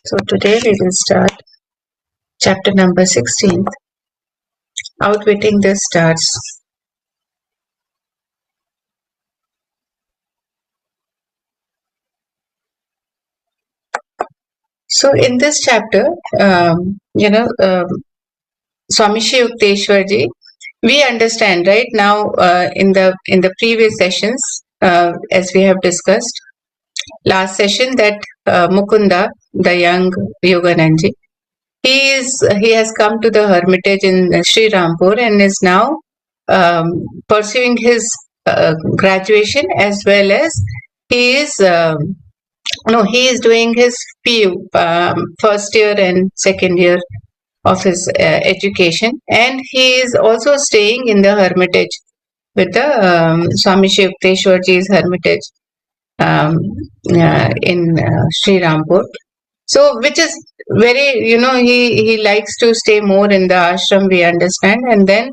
So today we will start chapter number 16, Outwitting the Stars. So in this chapter, Swami Shri Yukteswarji, we understand right now in the previous sessions, as we have discussed last session, that Mukunda, the young Yogananji, he has come to the hermitage in Sri Rampur and is now pursuing his graduation, as well as he is he is doing his PU, first year and second year of his education, and he is also staying in the hermitage with the Swami Shri Yukteswarji's hermitage in Sri Rampur. So, which is very, he likes to stay more in the ashram, we understand, and then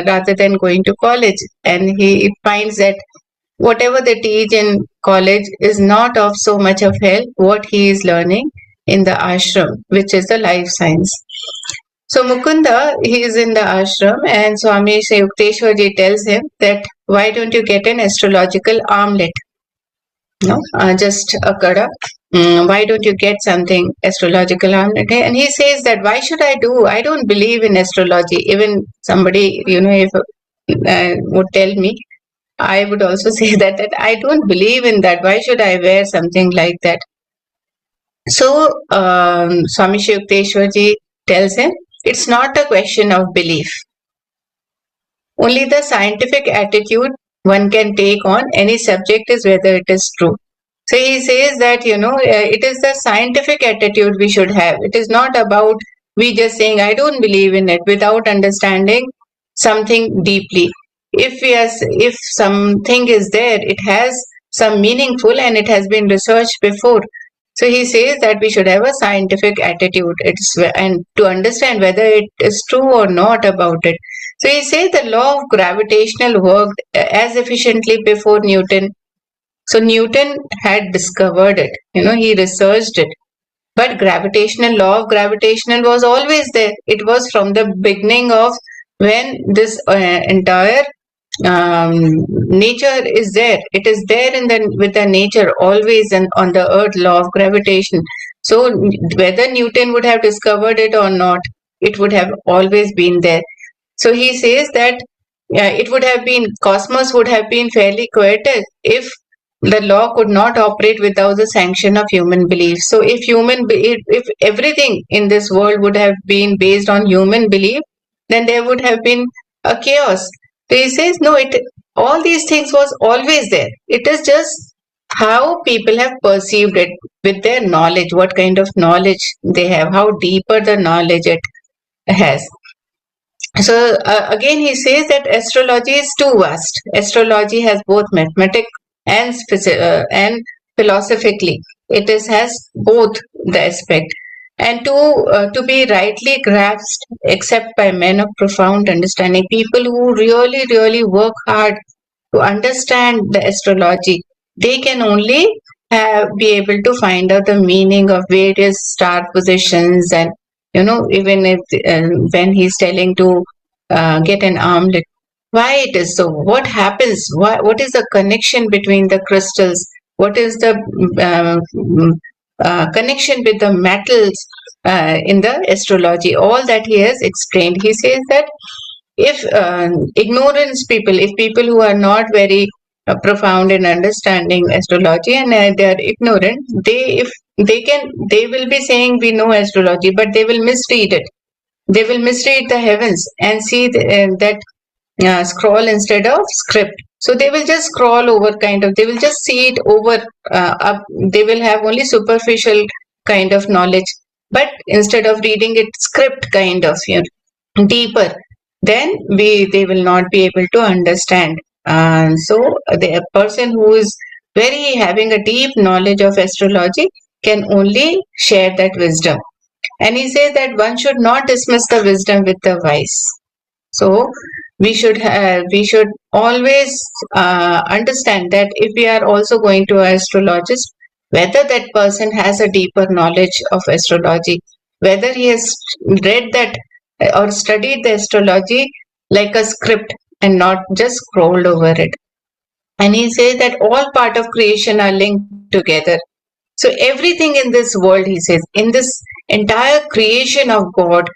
rather than going to college. And he finds that whatever they teach in college is not of so much of help, what he is learning in the ashram, which is the life science. So, Mukunda, he is in the ashram, and Swami Yukteswarji tells him that why don't you get an astrological armlet? Just a kada. Why don't you get something astrological armlet? And he says that why should I do? I don't believe in astrology. Even somebody, if would tell me, I would also say that I don't believe in that. Why should I wear something like that? So Swami Shri Yukteswarji tells him it's not a question of belief. Only the scientific attitude one can take on any subject is whether it is true. So he says that, it is the scientific attitude we should have. It is not about we just saying, I don't believe in it without understanding something deeply. If something is there, it has some meaningful and it has been researched before. So he says that we should have a scientific attitude and to understand whether it is true or not about it. So he says the law of gravitational worked as efficiently before Newton. So Newton had discovered it, he researched it. But law of gravitational was always there. It was from the beginning of when this entire nature is there. It is there with the nature always, and on the earth, law of gravitation. So whether Newton would have discovered it or not, it would have always been there. So he says that cosmos would have been fairly quiet if the law could not operate without the sanction of human belief. So if everything in this world would have been based on human belief, then there would have been a chaos. So he says, no, all these things was always there. It is just how people have perceived it with their knowledge, what kind of knowledge they have, how deeper the knowledge it has. So again, he says that astrology is too vast. Astrology has both mathematics and philosophically. It has both the aspect. And to be rightly grasped, except by men of profound understanding, people who really, really work hard to understand the astrology, they can only be able to find out the meaning of various star positions, and even if when he's telling to get an armlet, why it is so, what happens, what is the connection between the crystals, what is the connection with the metals in the astrology, all that he has explained. He says that if if people who are not very profound in understanding astrology and they are ignorant, they will be saying we know astrology, but they will misread it. They will misread the heavens and see that scroll instead of script. So they will just scroll over they will just see it over up. They will have only superficial kind of knowledge, but instead of reading it script deeper, then they will not be able to understand. So the person who is very having a deep knowledge of astrology can only share that wisdom. And he says that one should not dismiss the wisdom with the wise. So we should always understand that if we are also going to an astrologist, whether that person has a deeper knowledge of astrology, whether he has read that or studied the astrology like a script and not just scrolled over it. And he says that all part of creation are linked together. So everything in this world, he says, in this entire creation of God,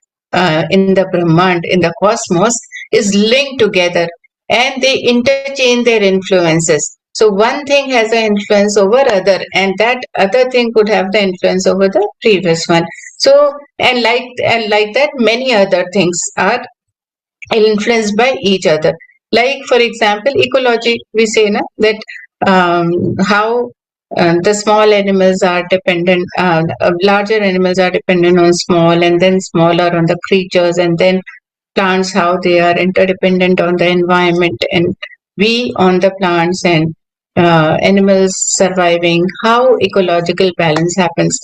in the Brahmand, in the cosmos, is linked together, and they interchange their influences. So one thing has an influence over other, and that other thing could have the influence over the previous one. So and like that, many other things are influenced by each other. Like for example, ecology, we say na, that how the small animals are dependent, larger animals are dependent on small, and then smaller on the creatures, and then plants, how they are interdependent on the environment, and we on the plants, and animals surviving, how ecological balance happens.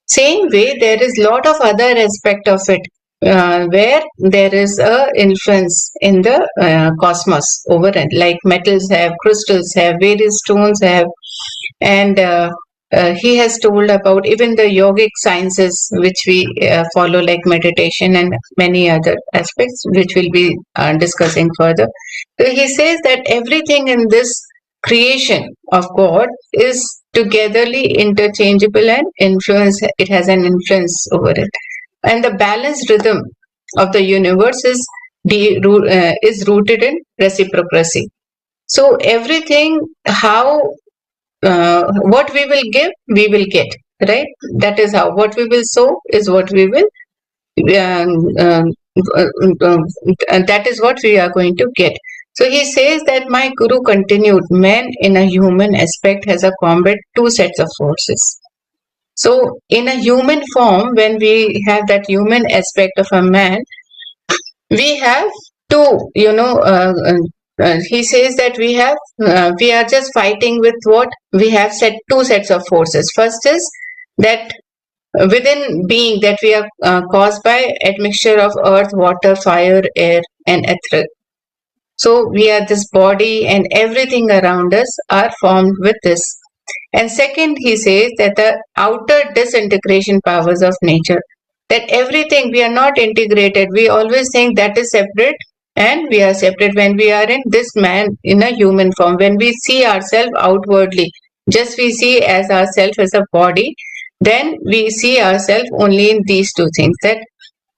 Same way, there is lot of other aspect of it, where there is a influence in the cosmos over it, like metals have, crystals have, various stones have, and he has told about even the yogic sciences which we follow, like meditation and many other aspects which we'll be discussing further. So he says that everything in this creation of God is togetherly interchangeable and influence, it has an influence over it. And the balanced rhythm of the universe is rooted in reciprocity. So everything, how what we will give, we will get, right? That is how, what we will sow is what we will, um, um, that is what we are going to get. So he says that my guru continued, man in a human aspect has a combat two sets of forces. So in a human form, when we have that human aspect of a man, we have two, he says that we are just fighting with what we have, set two sets of forces. First is that within being, that we are caused by admixture of earth, water, fire, air, and ether. So we are this body, and everything around us are formed with this. And second, he says that the outer disintegration powers of nature, that everything, we are not integrated. We always think that is separate, and we are separate when we are in this man in a human form. When we see ourselves outwardly, just we see as ourselves as a body, then we see ourselves only in these two things, that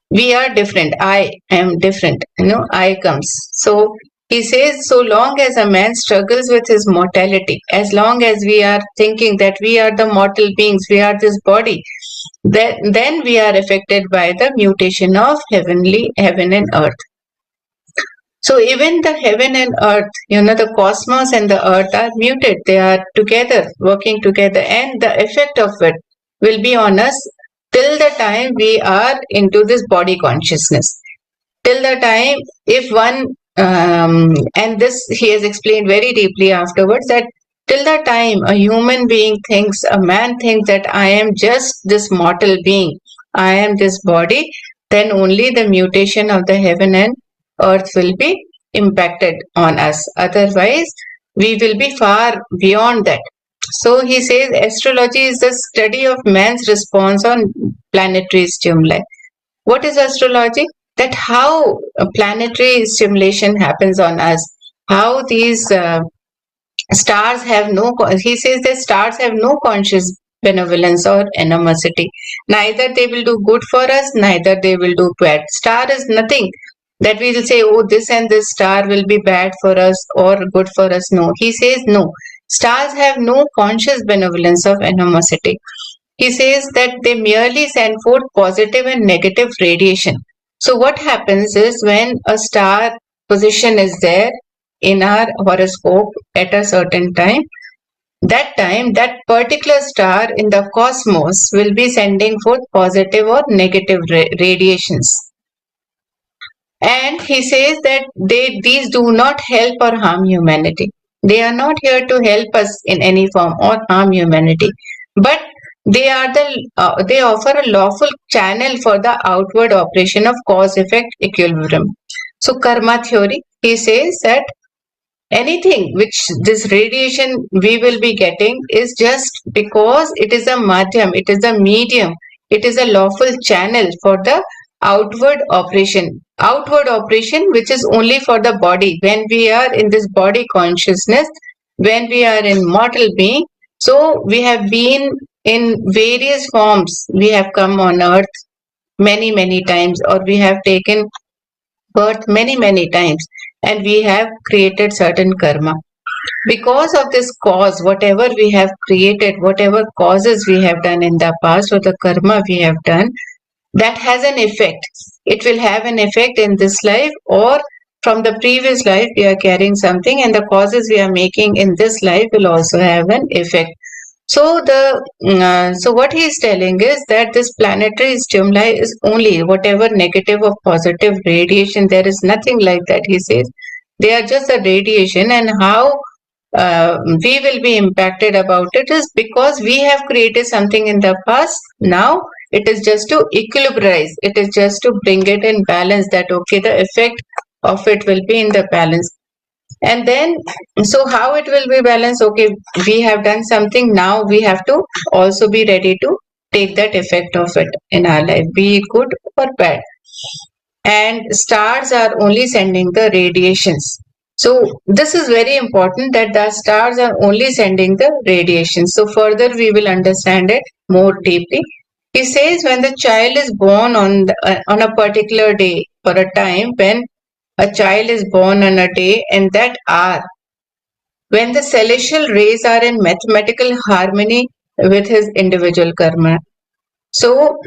we are different. I am different. I comes. So he says, so long as a man struggles with his mortality, as long as we are thinking that we are the mortal beings, we are this body, then we are affected by the mutation of heaven and earth. So even the heaven and earth, the cosmos and the earth are muted. They are together, working together, and the effect of it will be on us till the time we are into this body consciousness. Till the time, if one, and this he has explained very deeply afterwards, that till the time a human being thinks, a man thinks that I am just this mortal being, I am this body, then only the mutation of the heaven and earth will be impacted on us. Otherwise, we will be far beyond that. So he says astrology is the study of man's response on planetary stimuli. What is astrology? That how a planetary stimulation happens on us, how these stars have no, he says that stars have no conscious benevolence or animosity. Neither they will do good for us, neither they will do bad. Star is nothing that we will say, oh, this and this star will be bad for us or good for us. No, he says no. Stars have no conscious benevolence of animosity. He says that they merely send forth positive and negative radiation. So what happens is, when a star position is there in our horoscope at a certain time, that particular star in the cosmos will be sending forth positive or negative radiations. And he says that these do not help or harm humanity. They are not here to help us in any form or harm humanity, but they offer a lawful channel for the outward operation of cause effect equilibrium. So karma theory, he says that anything which this radiation we will be getting is just because it is a madhyam, it is a medium, it is a lawful channel for the outward operation. Outward operation which is only for the body. When we are in this body consciousness, when we are in mortal being, so we have been in various forms. We have come on earth many, many times, or we have taken birth many, many times, and we have created certain karma. Because of this cause, whatever we have created, whatever causes we have done in the past, or the karma we have done, that has an effect. It will have an effect in this life, or from the previous life we are carrying something, and the causes we are making in this life will also have an effect. So what he is telling is that this planetary stimuli is only whatever negative or positive radiation. There is nothing like that. He says they are just a radiation, and how we will be impacted about it is because we have created something in the past. Now it is just to equilibrate. It is just to bring it in balance. That okay, the effect of it will be in the balance. And then, so how it will be balanced? Okay, we have done something, now we have to also be ready to take that effect of it in our life, be it good or bad. And stars are only sending the radiations. So this is very important, that the stars are only sending the radiations. So further we will understand it more deeply. He says when the child is born on a particular day or a time, when a child is born on a day and that hour, when the celestial rays are in mathematical harmony with his individual karma. So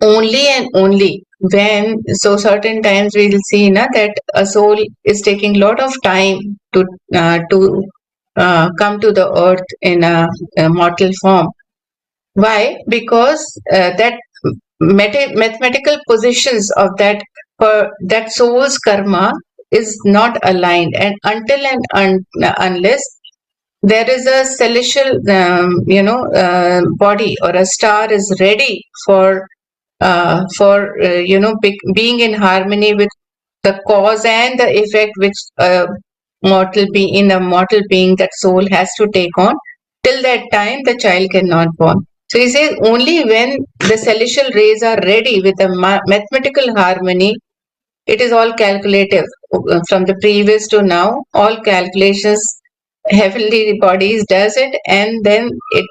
only and only when, so certain times we will see that a soul is taking lot of time to come to the earth in a mortal form. Why? Because that mathematical positions of that soul's karma is not aligned, and until and unless there is a celestial body or a star is ready for being in harmony with the cause and the effect which in a mortal being that soul has to take on, till that time the child cannot born. So he says only when the celestial rays are ready with a mathematical harmony, it is all calculative. From the previous to now, all calculations heavenly bodies does it, and then it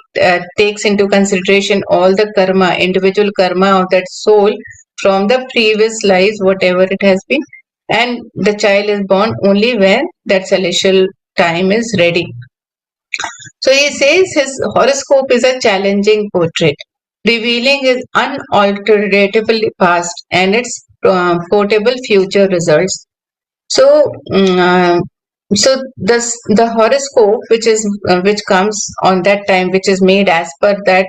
takes into consideration all the karma, individual karma of that soul from the previous lives, whatever it has been, and the child is born only when that celestial time is ready. So he says his horoscope is a challenging portrait, revealing his unalterably past and its portable future results. So, the horoscope, which comes on that time, which is made as per that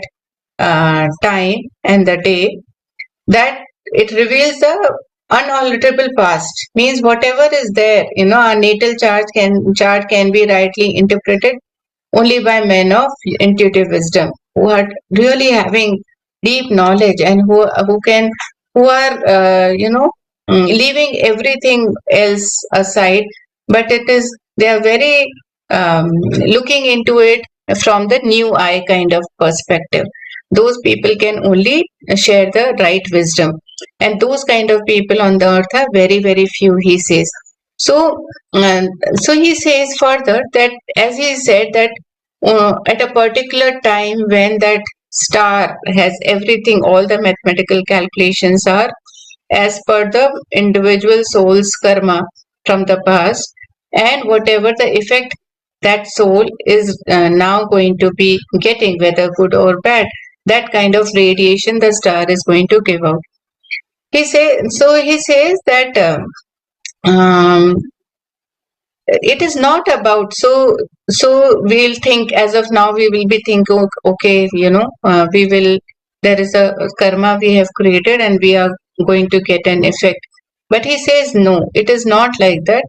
time and the day, that it reveals the unalterable past. Means whatever is there, our natal chart can be rightly interpreted only by men of intuitive wisdom, who are really having deep knowledge, and who are leaving everything else aside, but they are very looking into it from the new eye kind of perspective. Those people can only share the right wisdom, and those kind of people on the earth are very, very few, he says. So, so he says further that, as he said, that at a particular time when that star has everything, all the mathematical calculations are as per the individual soul's karma from the past, and whatever the effect that soul is now going to be getting, whether good or bad, that kind of radiation the star is going to give out. He says that it is not about, so we'll think, as of now we will be thinking, okay, we will, there is a karma we have created and we are going to get an effect. But he says no, it is not like that.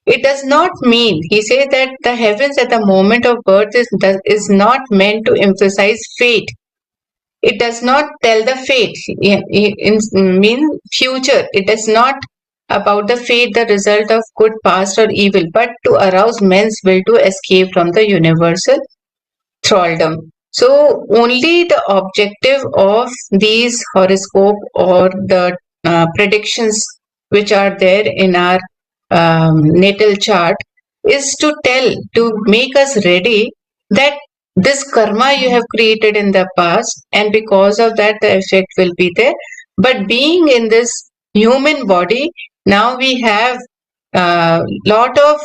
It does not mean, he says, that the heavens at the moment of birth is not meant to emphasize fate. It does not tell the fate. It mean future. It does not about the fate, the result of good past or evil, but to arouse men's will to escape from the universal thraldom. So only the objective of these horoscope or the predictions which are there in our natal chart is to tell, to make us ready that this karma you have created in the past, and because of that the effect will be there. But being in this human body, now we have lot of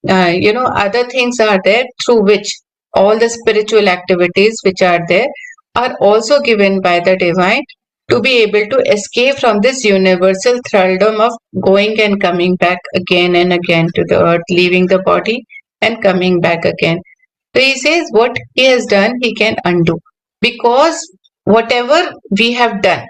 other things are there through which all the spiritual activities which are there are also given by the divine to be able to escape from this universal thraldom of going and coming back again and again to the earth, leaving the body and coming back again. So he says what he has done, he can undo. Because whatever we have done,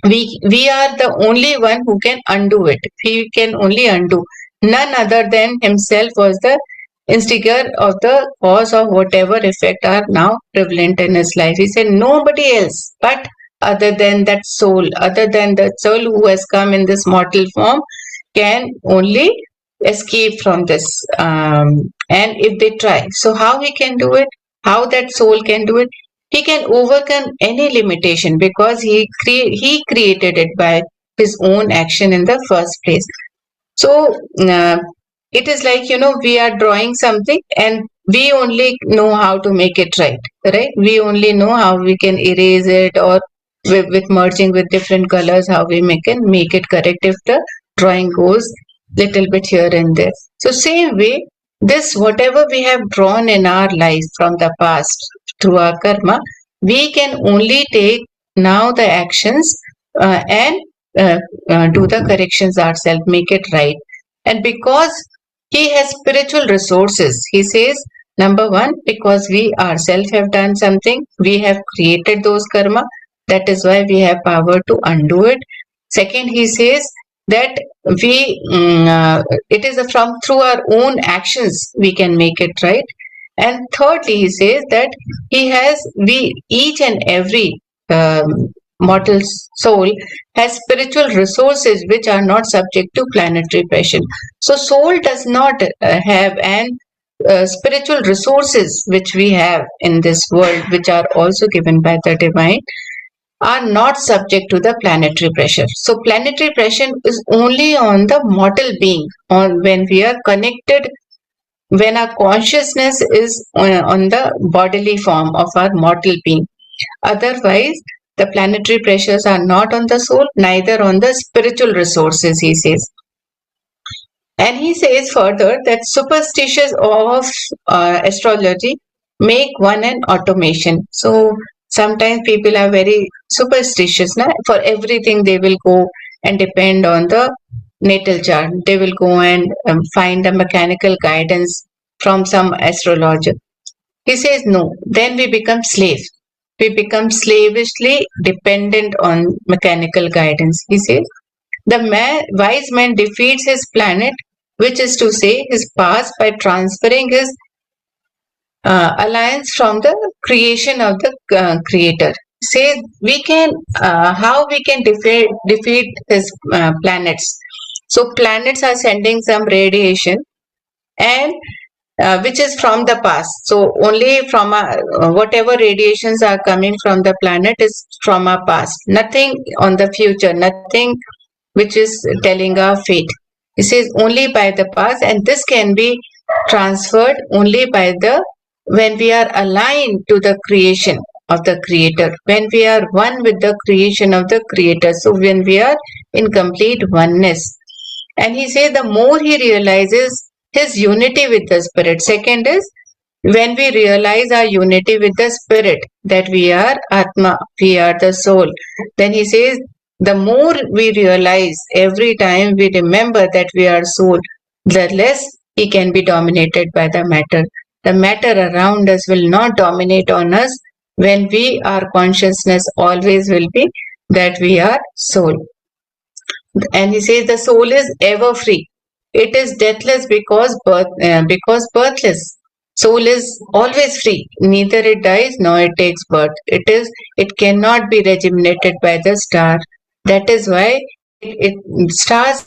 we are the only one who can undo it. We can only undo. None other than himself was the instigator of the cause of whatever effect are now prevalent in his life. He said nobody else but other than that soul, other than the soul who has come in this mortal form, can only escape from this. And if they try, so how he can do it, how that soul can do it, he can overcome any limitation because he created it by his own action in the first place. So it is like, we are drawing something and we only know how to make it right? We only know how we can erase it, or with merging with different colors, how we can make it correct if the drawing goes little bit here and there. So same way, this whatever we have drawn in our life from the past through our karma, we can only take now the actions and do the corrections ourselves, make it right. And because he has spiritual resources, he says, number one, because we ourselves have done something, we have created those karma, that is why we have power to undo it. Second, he says that it is from through our own actions we can make it right. And thirdly, he says that we each and every mortal soul has spiritual resources which are not subject to planetary pressure. So soul does not have an spiritual resources which we have in this world, which are also given by the divine, are not subject to the planetary pressure. So planetary pressure is only on the mortal being, on when we are connected, when our consciousness is on the bodily form of our mortal being. Otherwise, the planetary pressures are not on the soul, neither on the spiritual resources, he says. And he says further that superstitions of astrology make one an automation. So sometimes people are very superstitious. For everything they will go and depend on the natal chart. They will go and find a mechanical guidance from some astrologer. He says no, then we become slaves. We become slavishly dependent on mechanical guidance. He says the wise man defeats his planet, which is to say his past, by transferring his alliance from the creation of the creator. Says we can how we can defeat his planets. So planets are sending some radiation, and which is from the past. So only from whatever radiations are coming from the planet is from our past. Nothing on the future. Nothing which is telling our fate. It says only by the past, and this can be transferred only by the when we are aligned to the creation of the creator, when we are one with the creation of the creator. So when we are in complete oneness. And he says the more he realizes his unity with the spirit. Second is when we realize our unity with the spirit, that we are Atma, we are the soul. Then he says the more we realize, every time we remember that we are soul, the less he can be dominated by the matter. The matter around us will not dominate on us when our consciousness always will be that we are soul. And he says the soul is ever free. It is deathless because birthless. Soul is always free. Neither it dies nor it takes birth. It cannot be rejuvenated by the star. That is why stars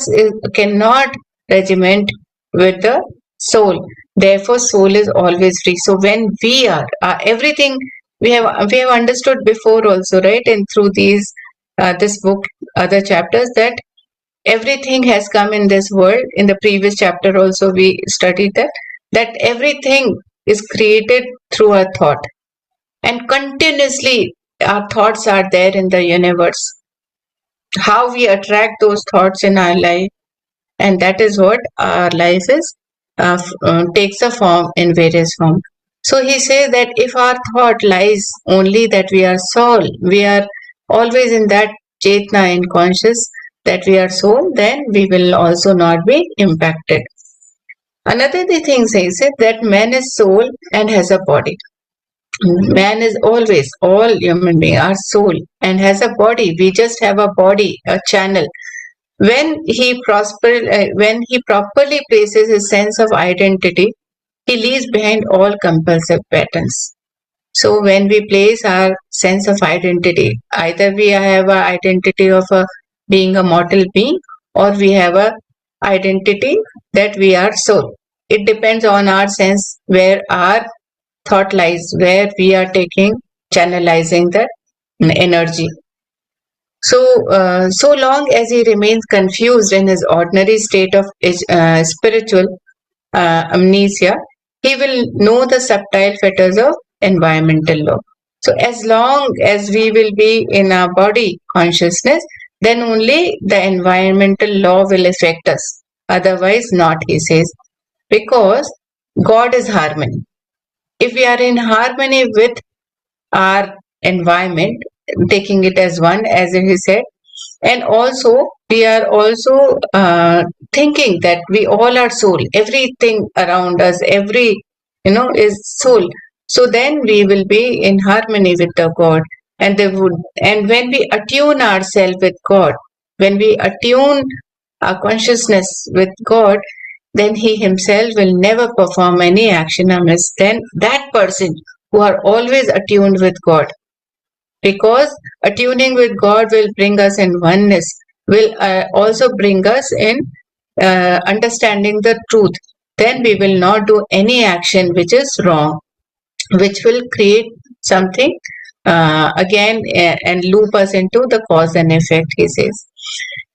cannot regiment with the soul. Therefore, soul is always free. So when we are everything we have understood before also, right? And through these this book, other chapters, that everything has come in this world. In the previous chapter also we studied that everything is created through a thought, and continuously our thoughts are there in the universe. How we attract those thoughts in our life, and that is what our life is, takes a form in various forms. So he says that if our thought lies only that we are soul, we are always in that chetna, in conscious that we are soul, then we will also not be impacted. Another thing says it that man is soul and has a body. Man is always, all human beings are soul and has a body. We just have a body, a channel. When he properly places his sense of identity, he leaves behind all compulsive patterns. So when we place our sense of identity, either we have an identity of being a mortal being, or we have a identity that we are soul. It depends on our sense where our thought lies, where we are channelizing the energy. So long as he remains confused in his ordinary state of spiritual amnesia, he will know the subtle fetters of environmental law. So as long as we will be in our body consciousness, then only the environmental law will affect us. Otherwise not, he says, because God is harmony. If we are in harmony with our environment, taking it as one, as he said, and also we are also thinking that we all are soul, everything around us, every is soul. So then we will be in harmony with the God, and when we attune ourselves with God, when we attune our consciousness with God, then he himself will never perform any action amiss. Then that person who are always attuned with God, because attuning with God will bring us in oneness, will also bring us in understanding the truth. Then we will not do any action which is wrong, which will create something again and loop us into the cause and effect, he says.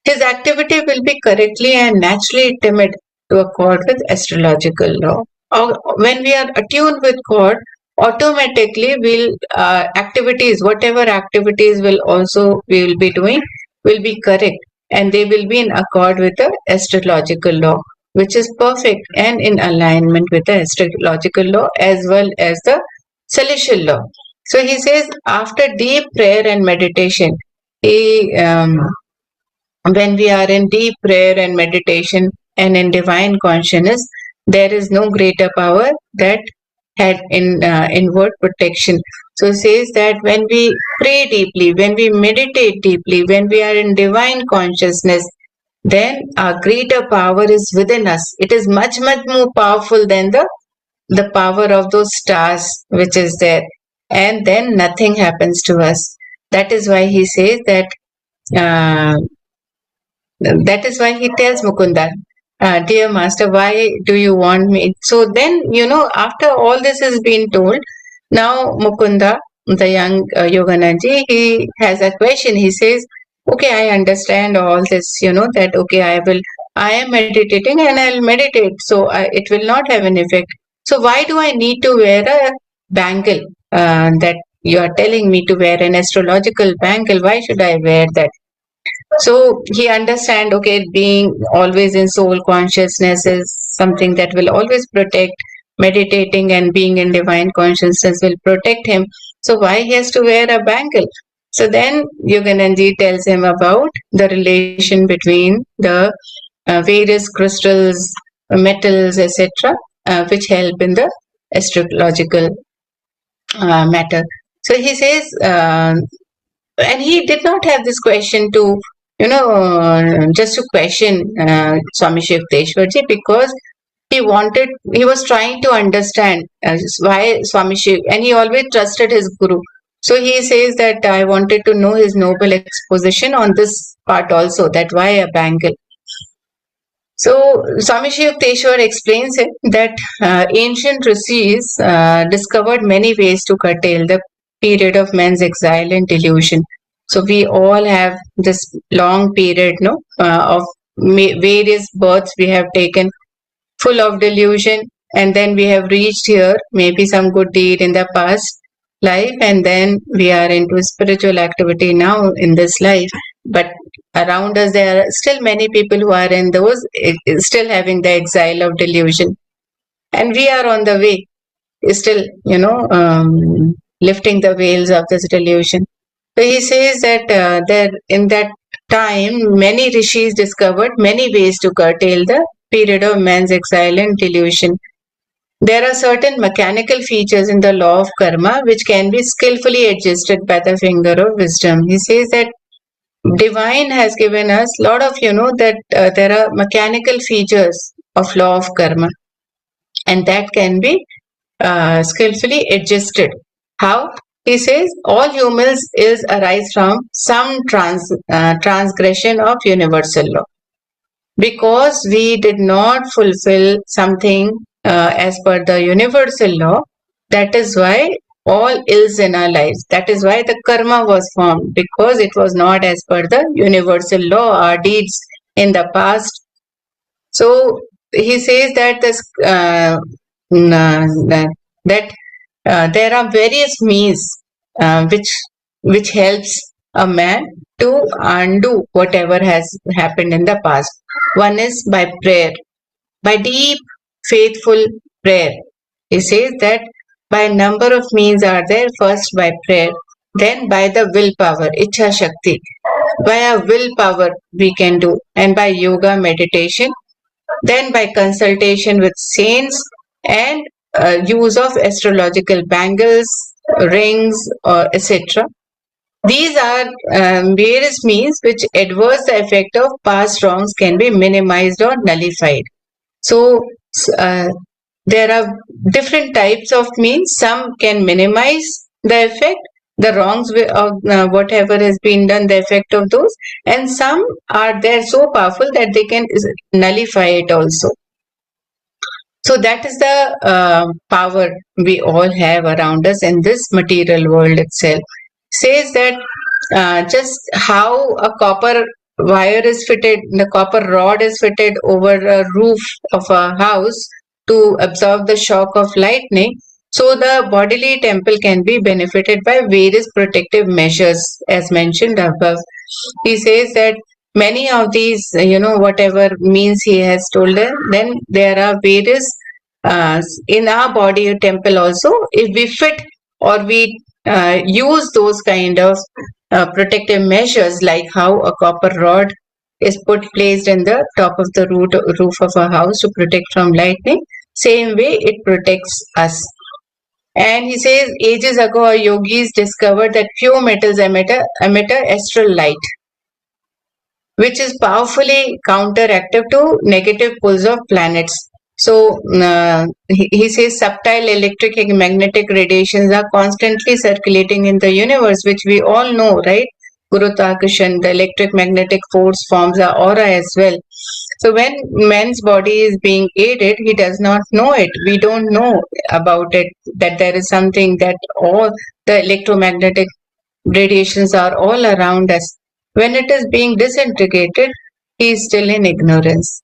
His activity will be correctly and naturally timid to accord with astrological law. Or when we are attuned with God, automatically will activities, whatever activities we will be doing, will be correct, and they will be in accord with the astrological law, which is perfect and in alignment with the astrological law as well as the celestial law. So he says, after deep prayer and meditation, he when we are in deep prayer and meditation and in divine consciousness, there is no greater power that had in inward protection. So it says that when we pray deeply, when we meditate deeply, when we are in divine consciousness, then our greater power is within us. It is much, much more powerful than the power of those stars which is there. And then nothing happens to us. That is why he says that uh, that is why he tells Mukunda, dear master, why do you want me? So then, after all this has been told, now Mukunda, the young Yogananji, he has a question. He says, okay, I understand all this, that, okay, I am meditating and I'll meditate. So it will not have an effect. So why do I need to wear a bangle that you are telling me to wear an astrological bangle? Why should I wear that? So he understand, okay, being always in soul consciousness is something that will always protect. Meditating and being in divine consciousness will protect him. So why he has to wear a bangle? So then Yogananji tells him about the relation between the various crystals, metals, etc., which help in the astrological matter. So he says, and he did not have this question to, just to question Swami Shivteshwarji, because he was trying to understand why Swami Shiv, and he always trusted his guru. So he says that I wanted to know his noble exposition on this part also, that why a bangle. So Swami Shiv Yukteswar explains it that ancient rishis discovered many ways to curtail the period of man's exile and delusion. So we all have this long period, no, of various births we have taken, full of delusion, and then we have reached here, maybe some good deed in the past life, and then we are into spiritual activity now in this life. But around us, there are still many people who are in those, still having the exile of delusion. And we are on the way, still, lifting the veils of this delusion. So he says that there in that time, many rishis discovered many ways to curtail the period of man's exile and delusion. There are certain mechanical features in the law of karma which can be skillfully adjusted by the finger of wisdom. He says that divine has given us a lot of, that there are mechanical features of law of karma, and that can be skillfully adjusted. How? He says all humans is arise from some transgression of universal law. Because we did not fulfill something as per the universal law, that is why all ills in our lives, that is why the karma was formed, because it was not as per the universal law, our deeds in the past. So he says that there are various means which helps a man to undo whatever has happened in the past. One is by prayer, by deep faithful prayer. He says that by a number of means are there. First by prayer, then by the willpower, Ichha Shakti. By a willpower we can do, and by yoga meditation, then by consultation with saints, and use of astrological bangles, rings, etc. These are various means which adverse the effect of past wrongs can be minimized or nullified. So uh, there are different types of means. Some can minimize the effect, the wrongs of whatever has been done, the effect of those, and some are there so powerful that they can nullify it also. So that is the power we all have around us in this material world itself. Says that just how a copper wire is fitted, the copper rod is fitted over a roof of a house to absorb the shock of lightning. So the bodily temple can be benefited by various protective measures as mentioned above. He says that many of these, whatever means he has told them, then there are various in our body temple also. If we fit or we use those kind of protective measures, like how a copper rod is placed in the top of the roof of a house to protect from lightning, same way it protects us. And he says ages ago our yogis discovered that few metals emit a astral light, which is powerfully counteractive to negative pulls of planets. So he says subtle electric and magnetic radiations are constantly circulating in the universe, which we all know, right? Gurutvakarshana, the electric magnetic force forms our aura as well. So when man's body is being aided, he does not know it. We don't know about it, that there is something, that all the electromagnetic radiations are all around us. When it is being disintegrated, he is still in ignorance.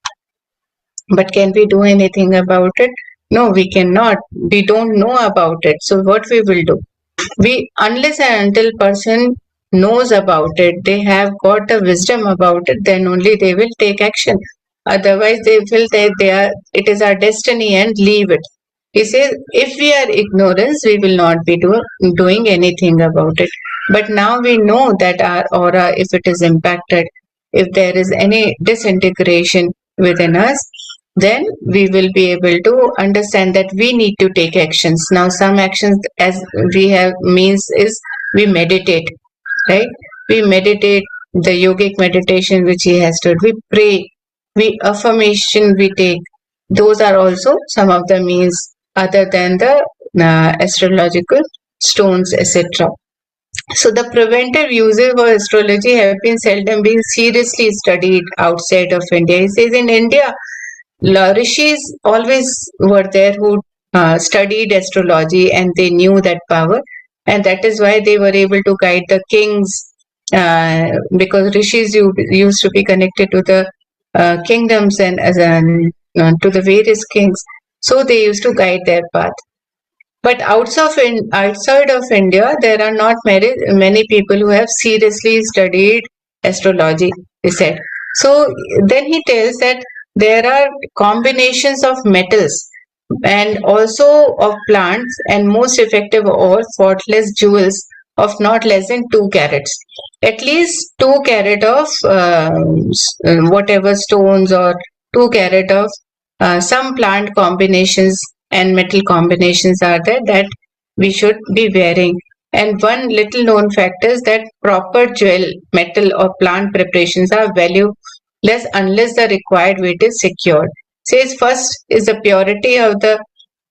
But can we do anything about it? No, we cannot. We don't know about it. So what we will do? Unless and until person knows about it, they have got the wisdom about it, then only they will take action. Otherwise, they feel that it is our destiny and leave it. He says, if we are ignorant, we will not be doing anything about it. But now we know that our aura, if it is impacted, if there is any disintegration within us, then we will be able to understand that we need to take actions. Now, some actions as we have means is we meditate, right? We meditate, the yogic meditation which he has told. We pray, we affirmation we take. Those are also some of the means other than the astrological stones, etc. So the preventive uses of astrology have been seldom been seriously studied outside of India. He says in India, rishis always were there who studied astrology and they knew that power, and that is why they were able to guide the kings, because rishis used to be connected to the kingdoms and to the various kings, so they used to guide their path. But outside of India, there are not many people who have seriously studied astrology, he said. So then he tells that there are combinations of metals and also of plants and most effective or faultless jewels of not less than 2 carats. At least 2 carat of whatever stones, or 2 carat of some plant combinations and metal combinations are there that we should be wearing. And one little known fact is that proper jewel, metal or plant preparations are valueless unless the required weight is secured. Says first is the purity of the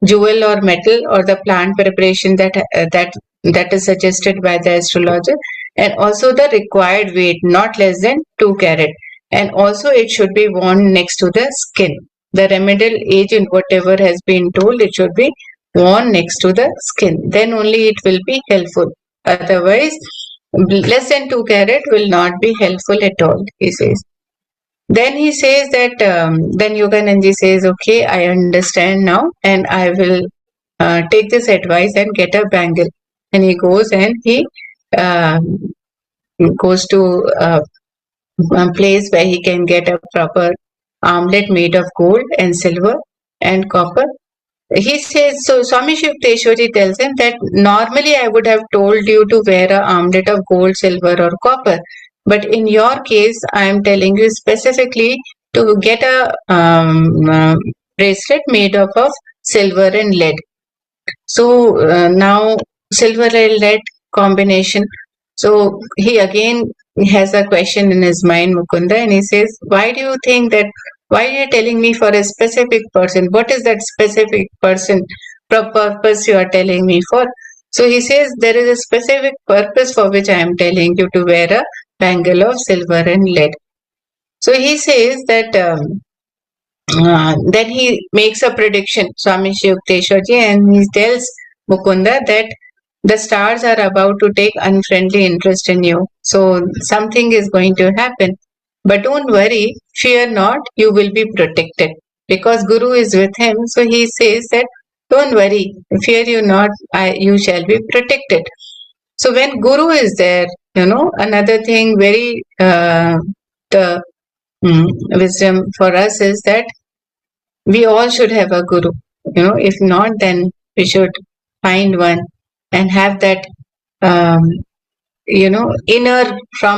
jewel or metal or the plant preparation that is suggested by the astrologer, and also the required weight not less than 2 carat, and also it should be worn next to the skin. The remedial age in whatever has been told, it should be worn next to the skin, then only it will be helpful. Otherwise, less than 2 carat will not be helpful at all, he says. Then he says that, then Yogananji says, okay, I understand now, and I will take this advice and get a bangle. And he goes and he goes to a place where he can get a proper armlet made of gold and silver and copper. He says, so Swami Yukteswarji tells him that normally I would have told you to wear a armlet of gold, silver or copper. But in your case, I am telling you specifically to get a bracelet made up of silver and lead. So now silver and lead combination. So he again has a question in his mind, Mukunda, and he says, why do you think that, why are you telling me for a specific person? What is that specific person purpose you are telling me for? So he says, there is a specific purpose for which I am telling you to wear a bangle of silver and lead. So he says that then he makes a prediction, Swami Yukteswarji, and he tells Mukunda that the stars are about to take unfriendly interest in you. So something is going to happen. But don't worry, fear not, you will be protected. Because Guru is with him, so he says that, don't worry, fear you not, you shall be protected. So when Guru is there, another thing very the wisdom for us is that we all should have a guru. If not, then we should find one and have that from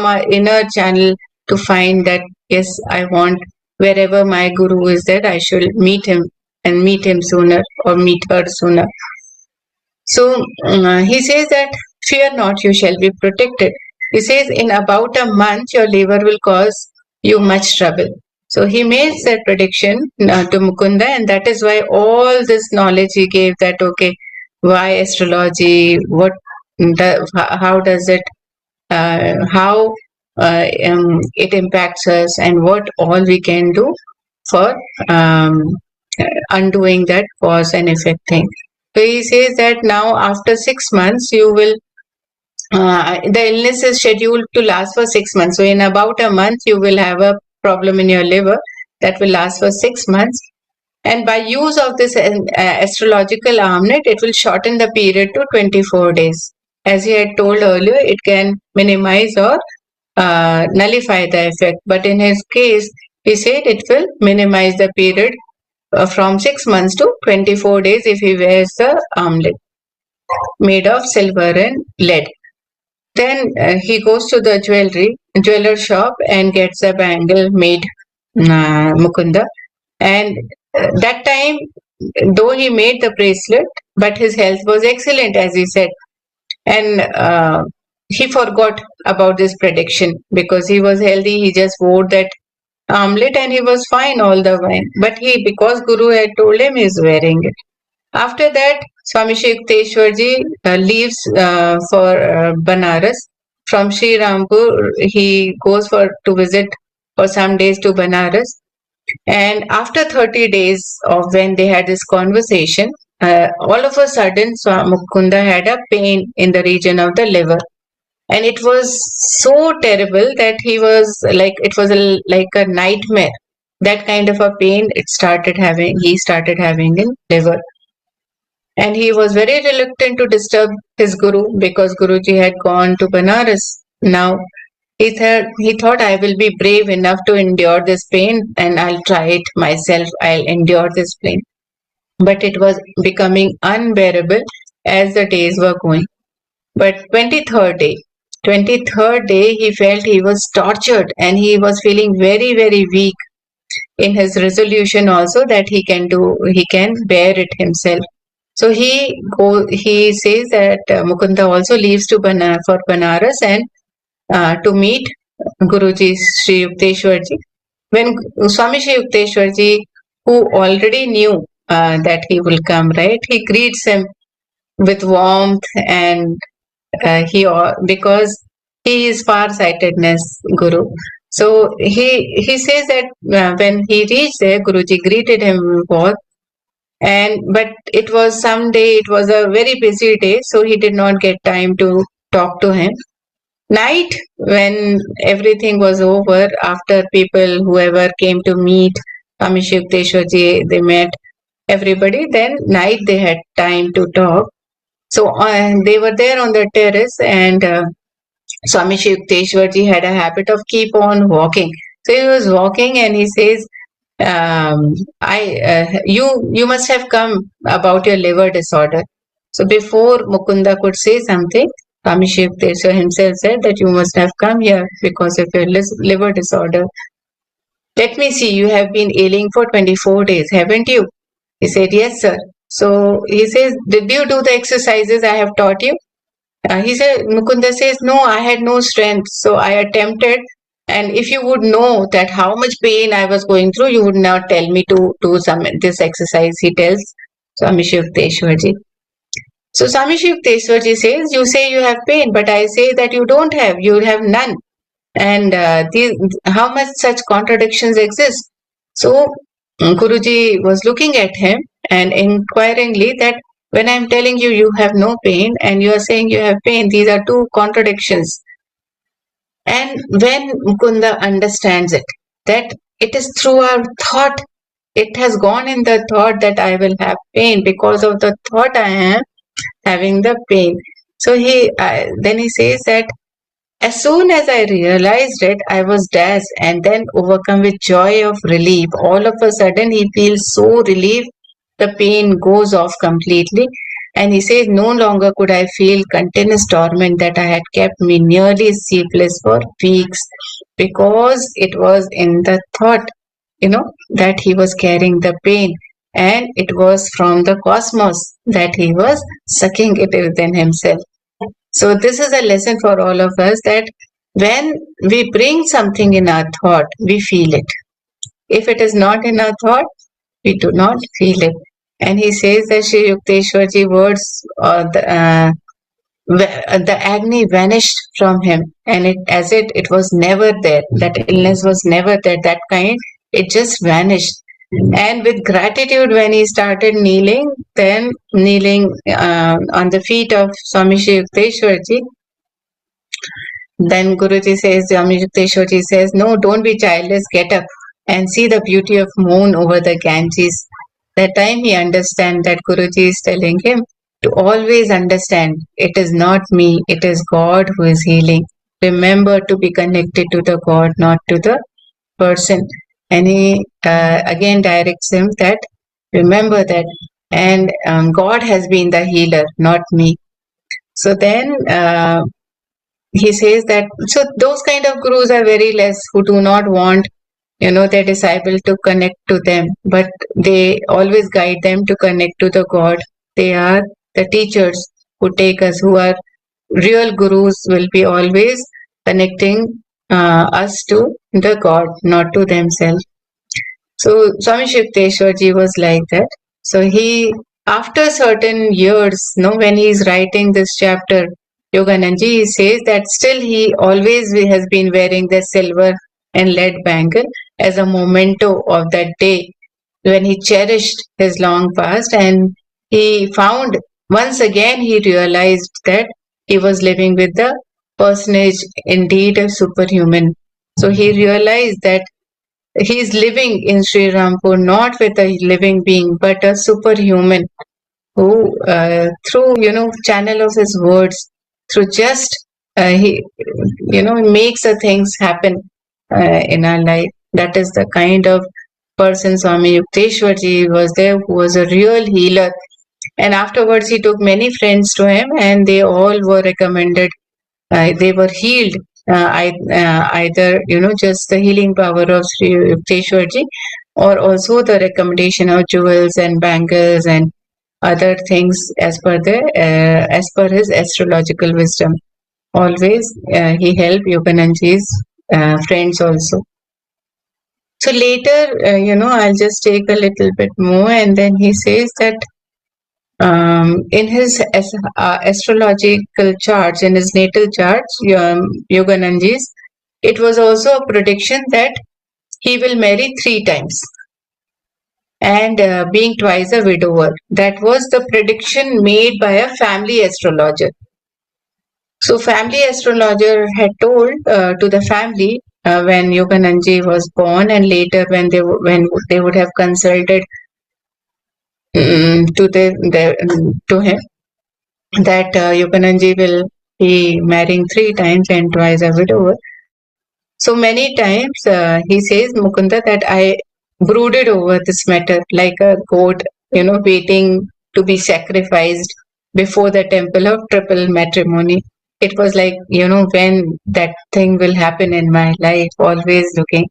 our inner channel to find that, yes, I want, wherever my guru is there, I should meet him and meet him sooner or meet her sooner. So he says that fear not, you shall be protected. He says in about a month your liver will cause you much trouble. So he makes that prediction to Mukunda, and that is why all this knowledge he gave, that okay, why astrology, how does it, how it impacts us, and what all we can do for undoing that cause and effect thing. So he says that now after 6 months you will, the illness is scheduled to last for 6 months. So in about a month you will have a problem in your liver that will last for 6 months. And by use of this astrological armlet, it will shorten the period to 24 days. As he had told earlier, it can minimize or nullify the effect. But in his case, he said it will minimize the period from 6 months to 24 days if he wears the armlet made of silver and lead. Then he goes to the jeweler shop and gets a bangle made, Mukunda. And that time, though he made the bracelet, but his health was excellent, as he said. And he forgot about this prediction because he was healthy. He just wore that armlet and he was fine all the while. But because Guru had told him, he's wearing it. After that, Swami Shri Yukteswarji leaves for Banaras. From Sri Rampur, he goes to visit for some days to Banaras. And after 30 days of when they had this conversation, all of a sudden, Swami Mukunda had a pain in the region of the liver. And it was so terrible that he was like, it was like a nightmare. That kind of a pain he started having in liver. And he was very reluctant to disturb his guru because Guruji had gone to Banaras. Now he thought, I will be brave enough to endure this pain and I'll try it myself. I'll endure this pain. But it was becoming unbearable as the days were going. But 23rd day, he felt he was tortured and he was feeling very, very weak in his resolution also that he can bear it himself. So he says that Mukunda also leaves for Banaras and to meet Guruji Sri Yukteswarji. When Swami Sri Yukteswarji, who already knew that he will come, right? He greets him with warmth and because he is far-sightedness Guru. So he says that when he reached there, Guruji greeted him both. But it was a very busy day, so he did not get time to talk to him. Night, when everything was over, after whoever came to meet Swami Shri Yukteswarji, they met everybody. Then night they had time to talk. So they were there on the terrace, and Swami Shri Yukteswarji had a habit of keep on walking. So he was walking, and he says, "You must have come about your liver disorder." So before Mukunda could say something, Swami Shri Yukteswar himself said that you must have come here because of your liver disorder. Let me see, you have been ailing for 24 days, haven't you? He said, yes, sir. So he says, did you do the exercises I have taught you? Mukunda says, no, I had no strength. So I attempted. And if you would know that how much pain I was going through, you would not tell me to do this exercise, he tells Swami Shri Yukteswarji. So Swami Shri Yukteswarji says, you say you have pain, but I say that you don't have, you have none. And how much such contradictions exist? So Guruji was looking at him and inquiringly that when I'm telling you you have no pain and you are saying you have pain, these are two contradictions. And when Mukunda understands it, that it is through our thought, it has gone in the thought that I will have pain because of the thought I am having the pain. So then he says that as soon as I realized it, I was dazed and then overcome with joy of relief. All of a sudden, he feels so relieved. The pain goes off completely. And he says, no longer could I feel continuous torment that I had kept me nearly sleepless for weeks because it was in the thought, that he was carrying the pain. And it was from the cosmos that he was sucking it within himself. So this is a lesson for all of us that when we bring something in our thought, we feel it. If it is not in our thought, we do not feel it. And he says that Sri Yukteswarji words, the agony vanished from him, and it was never there. That illness was never there. That kind, it just vanished. And with gratitude, when he started kneeling on the feet of Swami Shri Yukteswarji, then Swami Yukteswarji says, no, don't be childless, get up and see the beauty of moon over the Ganges. That time he understands that Guruji is telling him to always understand, it is not me, it is God who is healing. Remember to be connected to the God, not to the person. And he again directs him that remember that, and God has been the healer, not me. So then he says that, so those kind of gurus are very less who do not want their disciple to connect to them, but they always guide them to connect to the God. They are the teachers who take us, who are real gurus, will be always connecting us to the God, not to themselves. So Swami Shri Yukteswarji was like that. So he After certain years, when he's writing this chapter, Yogananji says that still he always has been wearing the silver and lead bangle as a memento of that day when he cherished his long past, and he found once again he realized that he was living with the personage, indeed a superhuman. So he realized that he is living in Sri Rampur not with a living being but a superhuman who through channel of his words, through just he makes the things happen in our life. That is the kind of person Swami Yukteswarji was there, who was a real healer. And afterwards he took many friends to him, and they all were recommended, they were healed, either just the healing power of Sri Yukteswarji, or also the recommendation of jewels and bangles and other things as per his astrological wisdom. Always he helped Yogananji's friends also. So later, I'll just take a little bit more, and then he says that in his astrological charts, in his natal charts, Yogananji's, it was also a prediction that he will marry 3 times, and being twice a widower. That was the prediction made by a family astrologer. So family astrologer had told to the family when Yogananji was born, and later when they would have consulted to him, that Yogananji will be marrying 3 times and twice a widower. So many times he says, Mukunda, that I brooded over this matter like a goat, waiting to be sacrificed before the temple of triple matrimony. It was like, when that thing will happen in my life, always looking.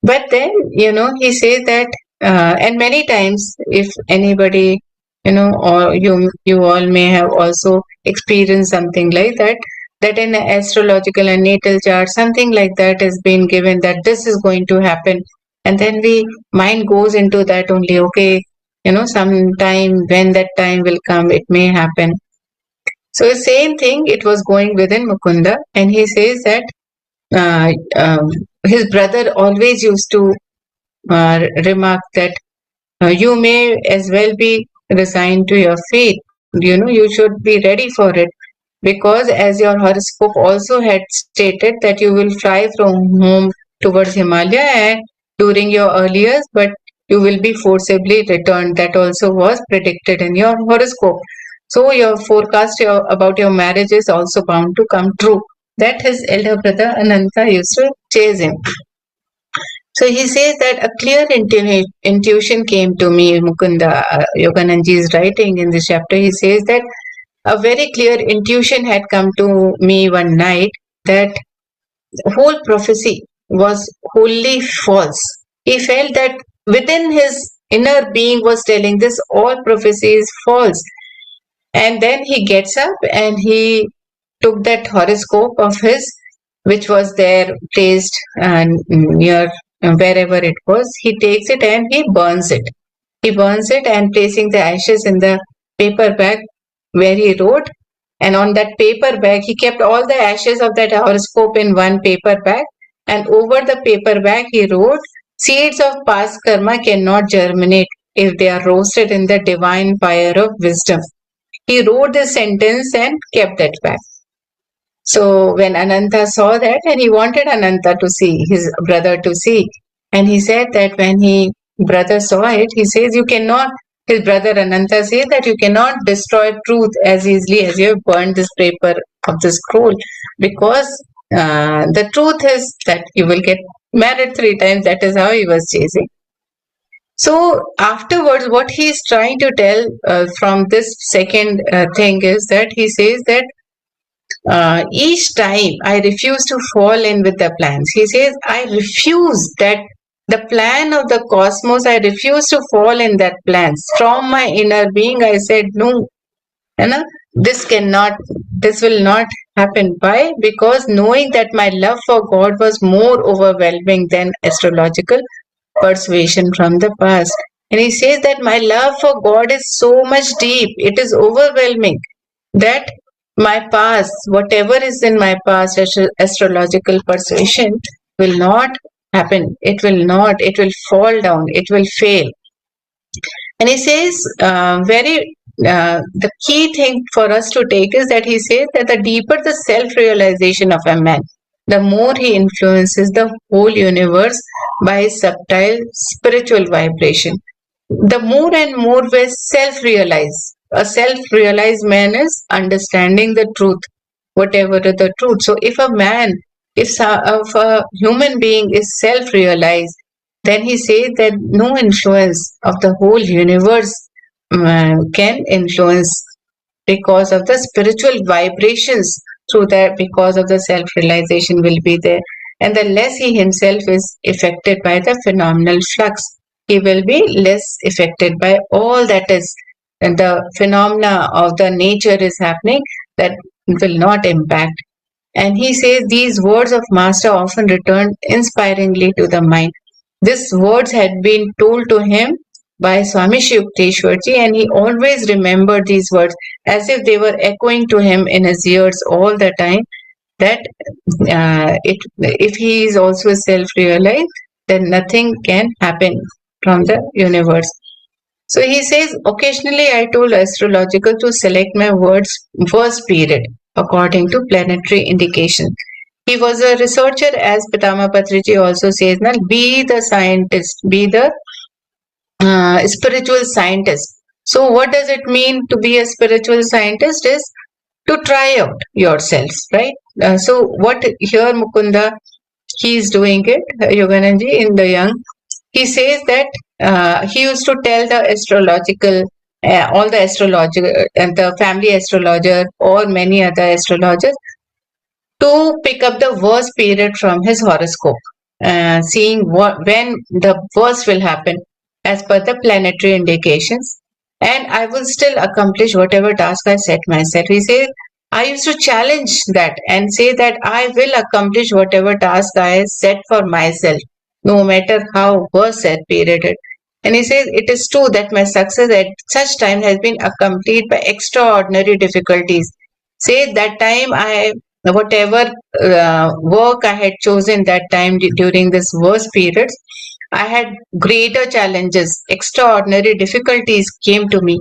But then, he says that, and many times, if anybody, or you all may have also experienced something like that, that in an astrological and natal chart, something like that has been given that this is going to happen. And then mind goes into that only, okay, sometime when that time will come, it may happen. So the same thing, it was going within Mukunda, and he says that uh, um, his brother always used to remark that you may as well be resigned to your fate. You should be ready for it, because as your horoscope also had stated that you will fly from home towards Himalaya and during your early years, but you will be forcibly returned. That also was predicted in your horoscope. So your forecast about your marriage is also bound to come true. That his elder brother Ananta used to chase him. So he says that a clear intuition came to me, Mukunda. Yogananji is writing in this chapter. He says that a very clear intuition had come to me one night that whole prophecy was wholly false. He felt that within his inner being was telling this all prophecy is false. And then he gets up and he took that horoscope of his, which was there placed near wherever it was. He takes it and he burns it. He burns it, and placing the ashes in the paper bag where he wrote. And on that paper bag, he kept all the ashes of that horoscope in one paper bag. And over the paper bag, he wrote, seeds of past karma cannot germinate if they are roasted in the divine fire of wisdom. He wrote this sentence and kept that back. So when Ananta saw that, and he wanted Ananta to see, his brother to see, and he said that when brother saw it, he says, you cannot, his brother Ananta says that you cannot destroy truth as easily as you have burned this paper of the scroll, because the truth is that you will get married 3 times. That is how he was chasing. So afterwards, what he is trying to tell from this second thing is that he says that each time I refuse to fall in with the plans. He says, I refuse that the plan of the cosmos, I refuse to fall in that plans. From my inner being, I said, no, this will not happen. Why? Because knowing that my love for God was more overwhelming than astrological persuasion from the past. And he says that my love for God is so much deep, it is overwhelming, that my past, whatever is in my past astrological persuasion, will not happen. It will not, it will fall down, it will fail. And he says, the key thing for us to take is that he says that the deeper the self realization of a man, the more he influences the whole universe by his subtle spiritual vibration. The more and more we self realize. A self realized man is understanding the truth, whatever the truth. So if a man, if a human being is self realized, then he says that no influence of the whole universe can influence, because of the spiritual vibrations through that, because of the self realization will be there. And the less he himself is affected by the phenomenal flux, he will be less affected by all that is, and the phenomena of the nature is happening, that will not impact. And he says these words of Master often return inspiringly to the mind. These words had been told to him by Swami Shivteshwarji, and he always remembered these words as if they were echoing to him in his ears all the time. That if he is also self-realized, then nothing can happen from the universe. So he says, occasionally I told astrological to select my verse period according to planetary indication. He was a researcher, as Pitama Patriji also says, now be the scientist, be the spiritual scientist. So what does it mean to be a spiritual scientist? Is to try out yourself, right? So what here Mukunda, he is doing it, Yogananji, in the young. He says that he used to tell the astrological, all the astrologer and the family astrologer or many other astrologers to pick up the worst period from his horoscope, seeing when the worst will happen as per the planetary indications, and I will still accomplish whatever task I set myself. He says, I used to challenge that and say that I will accomplish whatever task I set for myself, no matter how worse that period is. And he says, it is true that my success at such time has been accompanied by extraordinary difficulties. Say that time whatever work I had chosen that time during this worst periods, I had greater challenges, extraordinary difficulties came to me.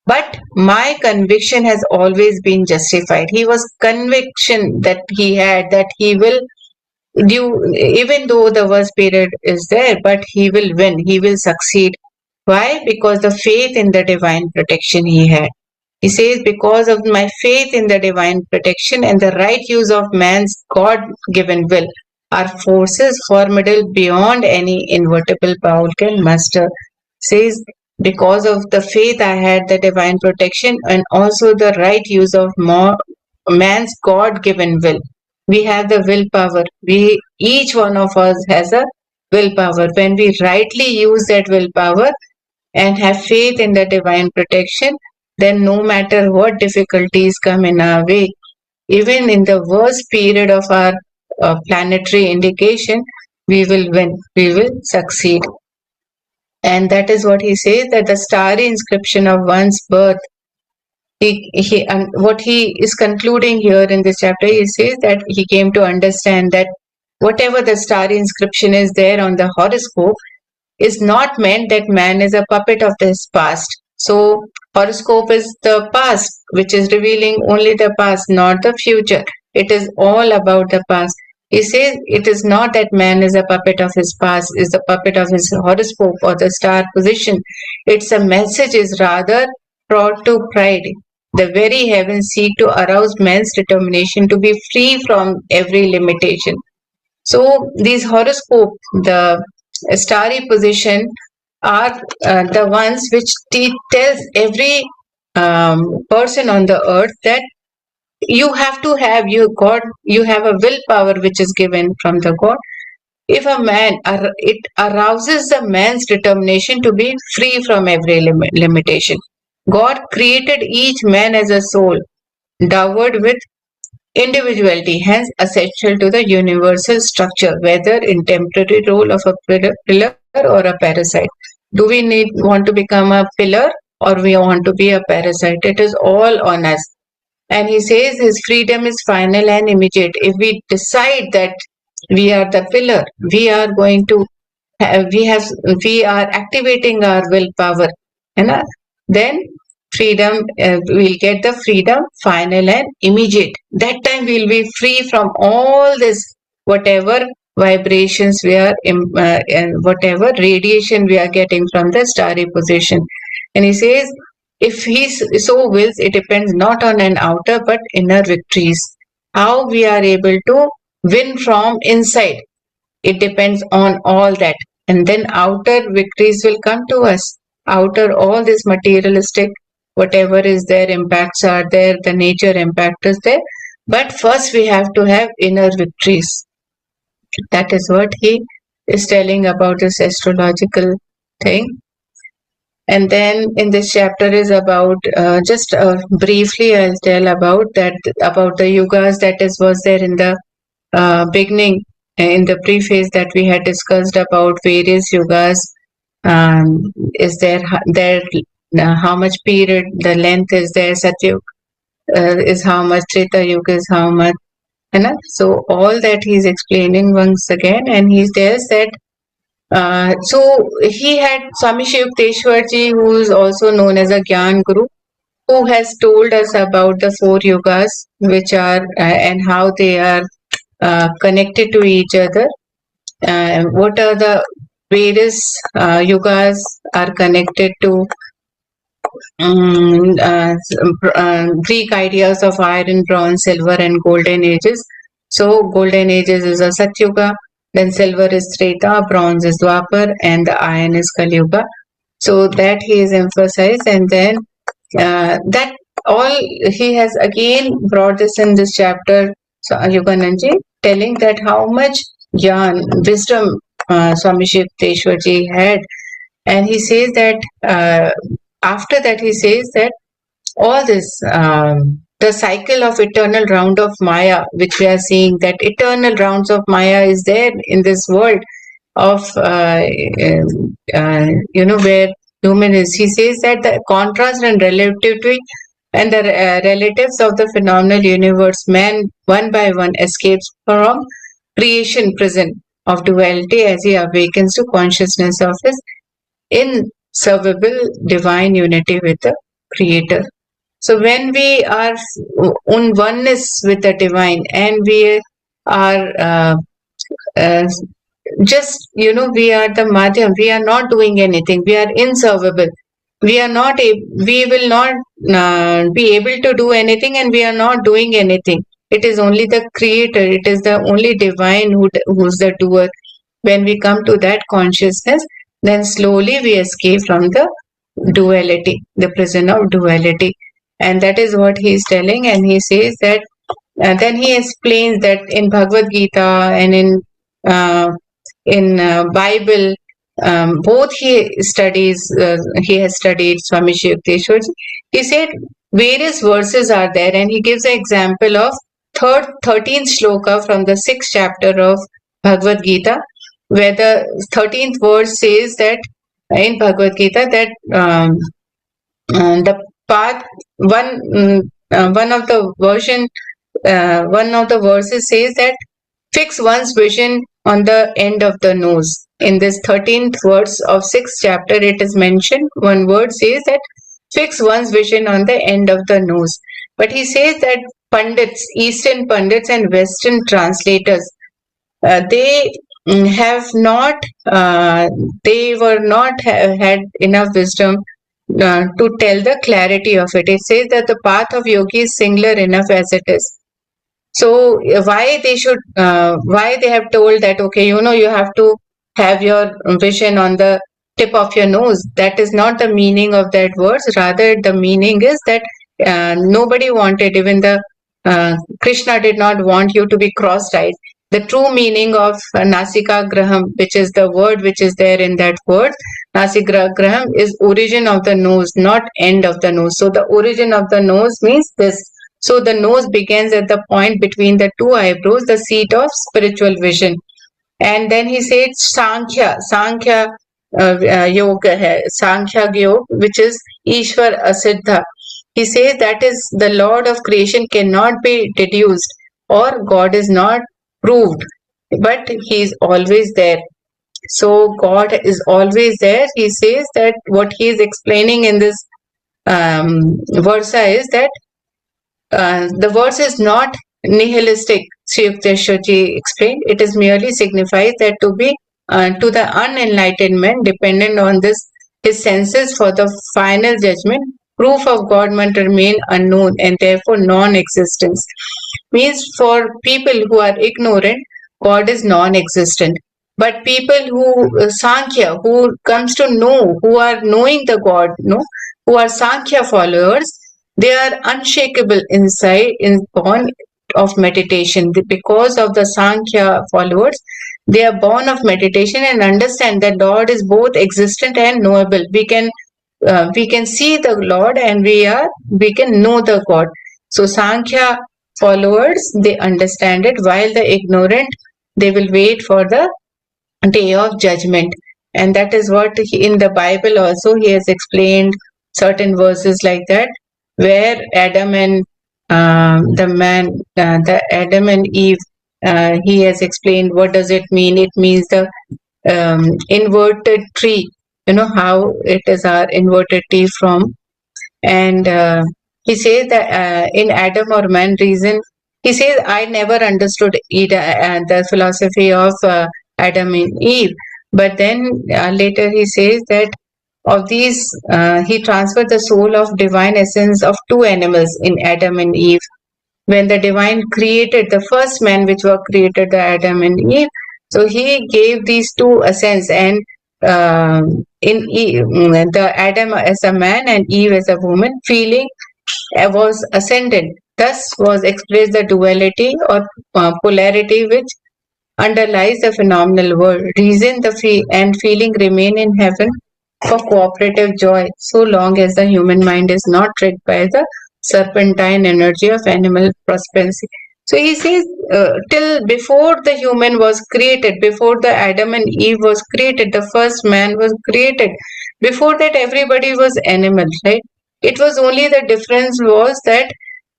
But my conviction has always been justified. He was conviction that he had that he will do, even though the worst period is there, but he will win, he will succeed. Why? Because the faith in the divine protection he had. He says, because of my faith in the divine protection and the right use of man's God-given will, are forces formidable beyond any invertible power can muster. Says, because of the faith I had, the divine protection, and also the right use of man's God-given will. We have the willpower. Each one of us has a willpower. When we rightly use that willpower and have faith in the divine protection, then no matter what difficulties come in our way, even in the worst period of our planetary indication, we will win, we will succeed. And that is what he says, that the starry inscription of one's birth, and what he is concluding here in this chapter, he says that he came to understand that whatever the starry inscription is there on the horoscope is not meant that man is a puppet of his past. So horoscope is the past, which is revealing only the past, not the future. It is all about the past. He says it is not that man is a puppet of his past, is the puppet of his horoscope or the star position. It's a message is rather brought to pride. The very heavens seek to arouse man's determination to be free from every limitation. So these horoscope, the starry position, are the ones which tells every person on the earth that you have to have you have a willpower which is given from the God. If a man, it arouses the man's determination to be free from every limitation. God created each man as a soul, dowered with individuality, hence essential to the universal structure, whether in temporary role of a pillar or a parasite. Do we want to become a pillar or we want to be a parasite? It is all on us. And he says his freedom is final and immediate. If we decide that we are the pillar, we are going to we are activating our willpower, and then freedom, we'll get the freedom final and immediate. That time we'll be free from all this, whatever vibrations we are and whatever radiation we are getting from the starry position. And he says if he so wills, it depends not on an outer but inner victories. How we are able to win from inside, it depends on all that. And then outer victories will come to us. Outer, all this materialistic, whatever is there, impacts are there, the nature impact is there. But first we have to have inner victories. That is what he is telling about this astrological thing. And then in this chapter is about just briefly I'll tell about that, about the yugas that is was there in the beginning, in the preface, that we had discussed about various yugas. Is there how much period, the length is there, Satyug is how much, Treta Yuga is how much, so all that he's explaining once again. And he tells that so he had Swami Shiv Yukteswarji, who is also known as a Gyan Guru, who has told us about the 4 yugas, which are and how they are connected to each other. What are the various yugas are connected to Greek ideas of iron, bronze, silver, and golden ages. So golden ages is a Satyuga, then silver is Treta, bronze is Dwapar, and the iron is Kali Yuga. So that he is emphasized, and then that all he has again brought this in this chapter, so Yogananji, telling that how much wisdom Swami Shiv Yukteswarji had. And he says that after that he says that all this, the cycle of eternal round of Maya, which we are seeing, that eternal rounds of Maya is there in this world of, where human is. He says that the contrast and relativity and the relatives of the phenomenal universe, man one by one escapes from creation prison of duality as he awakens to consciousness of his inseparable divine unity with the Creator. So when we are in oneness with the divine, and we are just, we are the madhyam, we are not doing anything, we are inservable. We are not, we will not be able to do anything, and we are not doing anything. It is only the Creator, it is the only divine who's the doer. When we come to that consciousness, then slowly we escape from the duality, the prison of duality. And that is what he is telling. And he says that, then he explains that in Bhagavad Gita and in Bible, both he has studied Swami Shiv Yukteswarji. He said various verses are there, and he gives an example of 13th shloka from the 6th chapter of Bhagavad Gita, where the 13th verse says that in Bhagavad Gita that the path, one of the verses says that fix one's vision on the end of the nose. In this 13th verse of 6th chapter, it is mentioned, one word says that fix one's vision on the end of the nose. But he says that pundits, Eastern pundits and Western translators, they have not, they were not had enough wisdom to tell the clarity of it. It says that the path of yogi is singular enough as it is. So why they have told that, okay, you have to have your vision on the tip of your nose. That is not the meaning of that verse. Rather, the meaning is that nobody wanted, even the Krishna did not want you to be cross-eyed. The true meaning of Nasika Graham, which is the word which is there in that word, Nasika Graham, is origin of the nose, not end of the nose. So the origin of the nose means this. So the nose begins at the point between the two eyebrows, the seat of spiritual vision. And then he said Sankhya. Sankhya yoga hai, Sankhya Yoga, which is Ishwar Asiddha. He says that is the Lord of creation cannot be deduced, or God is not proved, but He is always there. So God is always there. He says that what He is explaining in this versa is that the verse is not nihilistic, Sri Yukteswarji explained. It is merely signifies that to the unenlightened man, dependent on this his senses for the final judgment, proof of God must remain unknown and therefore non-existence. Means for people who are ignorant, God is non-existent. But people who Sankhya, who comes to know, who are knowing the God, who are Sankhya followers, they are unshakable inside in born of meditation. Because of the Sankhya followers, they are born of meditation and understand that Lord is both existent and knowable. We can see the Lord and we can know the God. So Sankhya followers, they understand it, while the ignorant, they will wait for the day of judgment. And that is what in the Bible also he has explained certain verses like that, where Adam and the Adam and Eve, he has explained what does it mean. It means the inverted tree, how it is our inverted tree from. And he says that in Adam or Man reason, he says, I never understood the philosophy of Adam and Eve. But then later he says that of these, he transferred the soul of divine essence of two animals in Adam and Eve. When the divine created the first man, which were created the Adam and Eve, so he gave these two essence, and in Eve, the Adam as a man and Eve as a woman, feeling was ascendant. Thus was expressed the duality or polarity which underlies the phenomenal world. Reason and feeling remain in heaven for cooperative joy, so long as the human mind is not tricked by the serpentine energy of animal prosperity. So he says, till before the human was created, before the Adam and Eve was created, the first man was created. Before that, everybody was animal, right? It was only the difference was that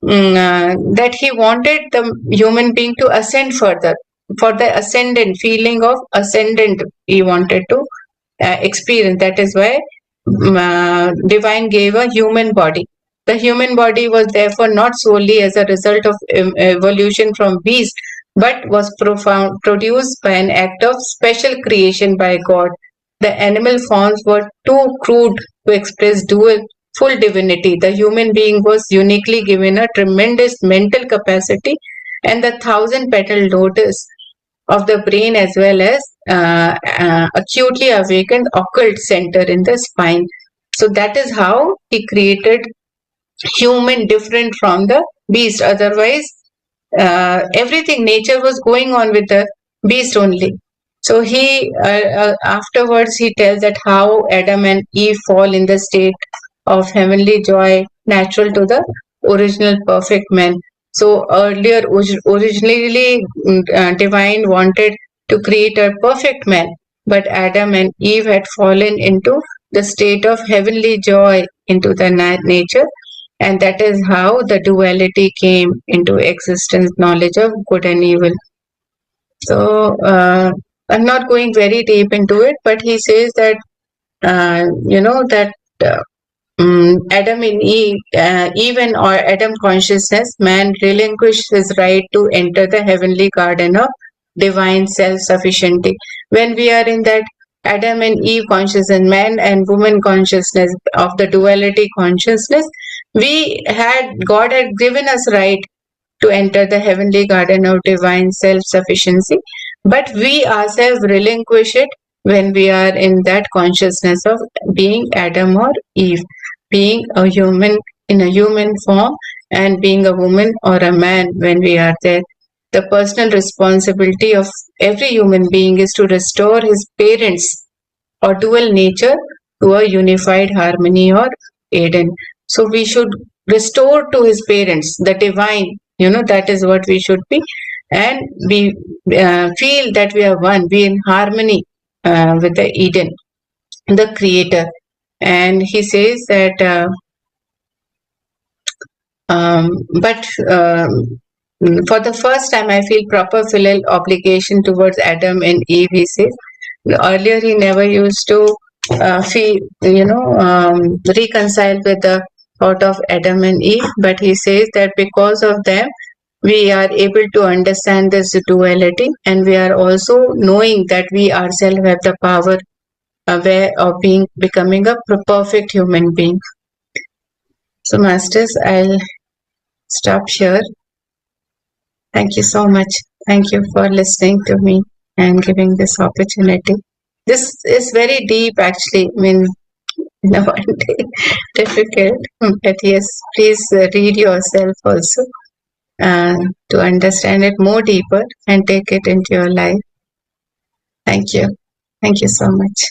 that he wanted the human being to ascend further, for the ascendant feeling of ascendant he wanted to experience. That is why divine gave a human body. The human body was therefore not solely as a result of evolution from beast, but was produced by an act of special creation by God. The animal forms were too crude to express dual full divinity. The human being was uniquely given a tremendous mental capacity and the thousand petal lotus of the brain, as well as acutely awakened occult center in the spine. So that is how he created human different from the beast. Otherwise, everything nature was going on with the beast only. So he afterwards he tells that how Adam and Eve fall in the state of heavenly joy natural to the original perfect man. So earlier, originally, divine wanted to create a perfect man, but Adam and Eve had fallen into the state of heavenly joy into the nature, and that is how the duality came into existence, knowledge of good and evil. So I'm not going very deep into it, but he says that that Adam and Eve, even or Adam consciousness, man relinquished his right to enter the heavenly garden of divine self-sufficiency. When we are in that Adam and Eve consciousness, man and woman consciousness of the duality consciousness, God had given us right to enter the heavenly garden of divine self-sufficiency, but we ourselves relinquish it when we are in that consciousness of being Adam or Eve, being a human in a human form and being a woman or a man when we are there. The personal responsibility of every human being is to restore his parents or dual nature to a unified harmony or Eden. So we should restore to his parents the divine, that is what we should be, and we feel that we are one, be in harmony with the Eden. the creator. And he says that but for the first time I feel proper filial obligation towards Adam and Eve, he says. Earlier he never used to feel, reconcile with the thought of Adam and Eve, but he says that because of them we are able to understand this duality, and we are also knowing that we ourselves have the power aware of becoming a perfect human being. So masters, I'll stop here. Thank you so much. Thank you for listening to me and giving this opportunity. This is very deep, actually. I mean, one day difficult, but yes, please read yourself also to understand it more deeper and take it into your life. Thank you. Thank you so much.